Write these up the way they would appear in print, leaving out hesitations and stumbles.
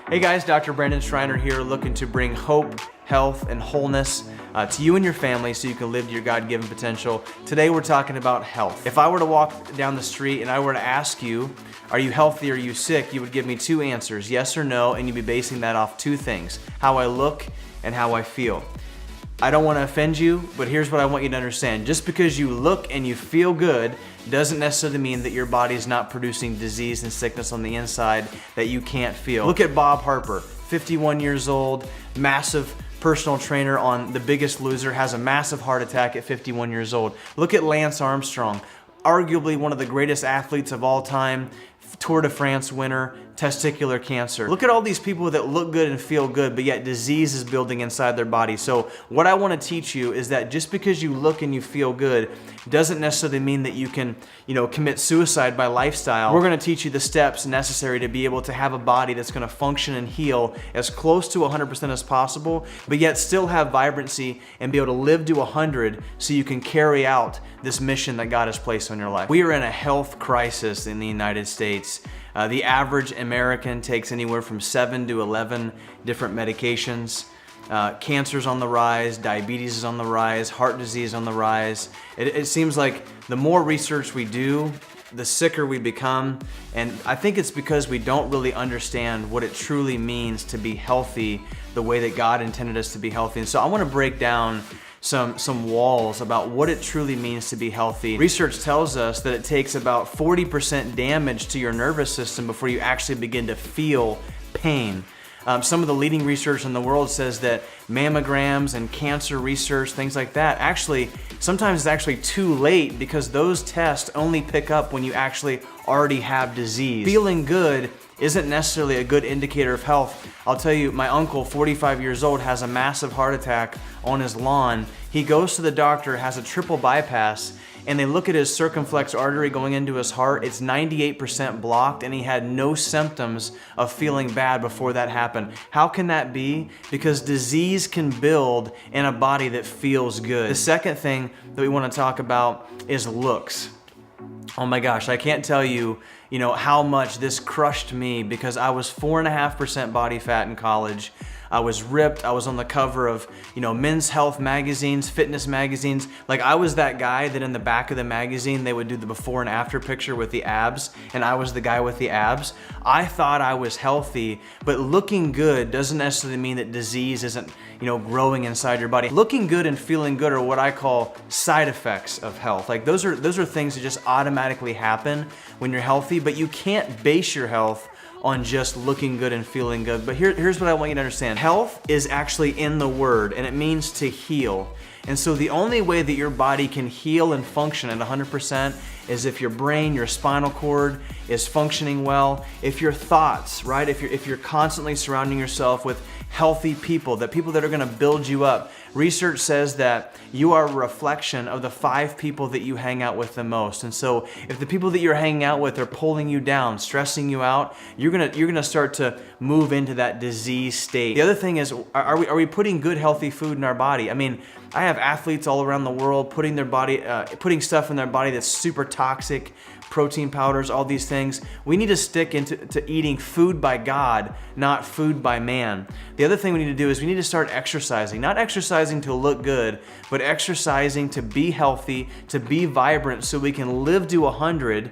Hey guys, Dr. Brandon Schreiner here, looking to bring hope, health, and wholeness to you and your family so you can live to your God-given potential. Today we're talking about health. If I were to walk down the street and I were to ask you, are you healthy or are you sick? You would give me two answers, yes or no, and you'd be basing that off two things, how I look and how I feel. I don't want to offend you, but here's what I want you to understand. Just because you look and you feel good doesn't necessarily mean that your body is not producing disease and sickness on the inside that you can't feel. Look at Bob Harper, 51 years old, massive personal trainer on The Biggest Loser, has a massive heart attack at 51 years old. Look at Lance Armstrong, arguably one of the greatest athletes of all time, Tour de France winner, testicular cancer. Look at all these people that look good and feel good, but yet disease is building inside their body. So what I want to teach you is that just because you look and you feel good doesn't necessarily mean that you can, commit suicide by lifestyle. We're going to teach you the steps necessary to be able to have a body that's going to function and heal as close to 100% as possible, but yet still have vibrancy and be able to live to 100 so you can carry out this mission that God has placed on your life. We are in a health crisis in the United States. The average American takes anywhere from 7 to 11 different medications. Cancer's on the rise, diabetes is on the rise, heart disease on the rise. It seems like the more research we do, the sicker we become. And I think it's because we don't really understand what it truly means to be healthy the way that God intended us to be healthy. And so I want to break down some walls about what it truly means to be healthy. Research tells us that it takes about 40% damage to your nervous system before you actually begin to feel pain. Some of the leading research in the world says that mammograms and cancer research, things like that, sometimes it's actually too late because those tests only pick up when you actually already have disease. Feeling good isn't necessarily a good indicator of health. I'll tell you, my uncle, 45 years old, has a massive heart attack on his lawn. He goes to the doctor, has a triple bypass, and they look at his circumflex artery going into his heart. It's 98% blocked, and he had no symptoms of feeling bad before that happened. How can that be? Because disease can build in a body that feels good. The second thing that we want to talk about is looks. Oh my gosh, I can't tell you, how much this crushed me because I was 4.5% body fat in college. I was ripped. I was on the cover of, men's health magazines, fitness magazines. Like I was that guy that in the back of the magazine, they would do the before and after picture with the abs, and I was the guy with the abs. I thought I was healthy, but looking good doesn't necessarily mean that disease isn't, growing inside your body. Looking good and feeling good are what I call side effects of health. Like those are things that just automatically happen when you're healthy, but you can't base your health on just looking good and feeling good. But here's what I want you to understand. Health is actually in the word, and it means to heal. And so the only way that your body can heal and function at 100% is if your brain, your spinal cord is functioning well, if your thoughts, right? If you're constantly surrounding yourself with healthy people that are gonna build you up. Research says that you are a reflection of the 5 people that you hang out with the most. And so if the people that you're hanging out with are pulling you down, stressing you out, you're gonna start to move into that disease state. The other thing is, are we putting good, healthy food in our body? I mean, I have athletes all around the world putting stuff in their body that's super toxic, protein powders, all these things. We need to stick into eating food by God, not food by man. The other thing we need to do is we need to start exercising. Not exercising to look good, but exercising to be healthy, to be vibrant so we can live to 100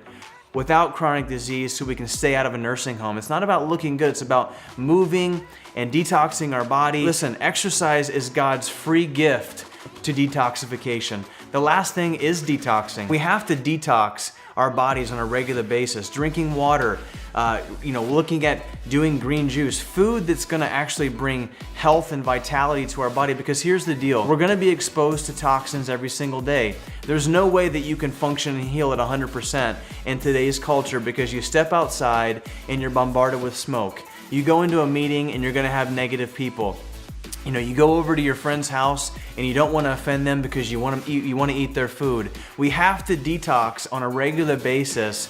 without chronic disease so we can stay out of a nursing home. It's not about looking good, it's about moving and detoxing our body. Listen, exercise is God's free gift to detoxification. The last thing is detoxing. We have to detox our bodies on a regular basis, drinking water, looking at doing green juice, food that's gonna actually bring health and vitality to our body, because here's the deal, we're gonna be exposed to toxins every single day. There's no way that you can function and heal at 100% in today's culture because you step outside and you're bombarded with smoke. You go into a meeting and you're gonna have negative people. You go over to your friend's house and you don't want to offend them because you want to eat their food. We have to detox on a regular basis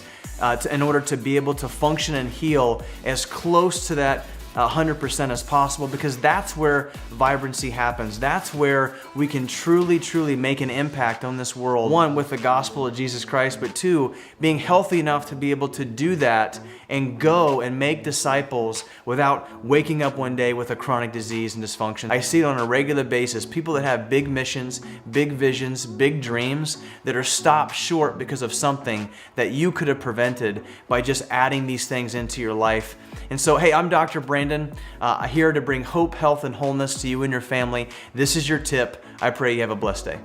in order to be able to function and heal as close to that 100% as possible, because that's where vibrancy happens. That's where we can truly make an impact on this world. One, with the gospel of Jesus Christ, but two, being healthy enough to be able to do that and go and make disciples without waking up one day with a chronic disease and dysfunction. I see it on a regular basis. People that have big missions, big visions, big dreams that are stopped short because of something that you could have prevented by just adding these things into your life. And so, hey, I'm Dr. Brandon, here to bring hope, health, and wholeness to you and your family. This is your tip. I pray you have a blessed day.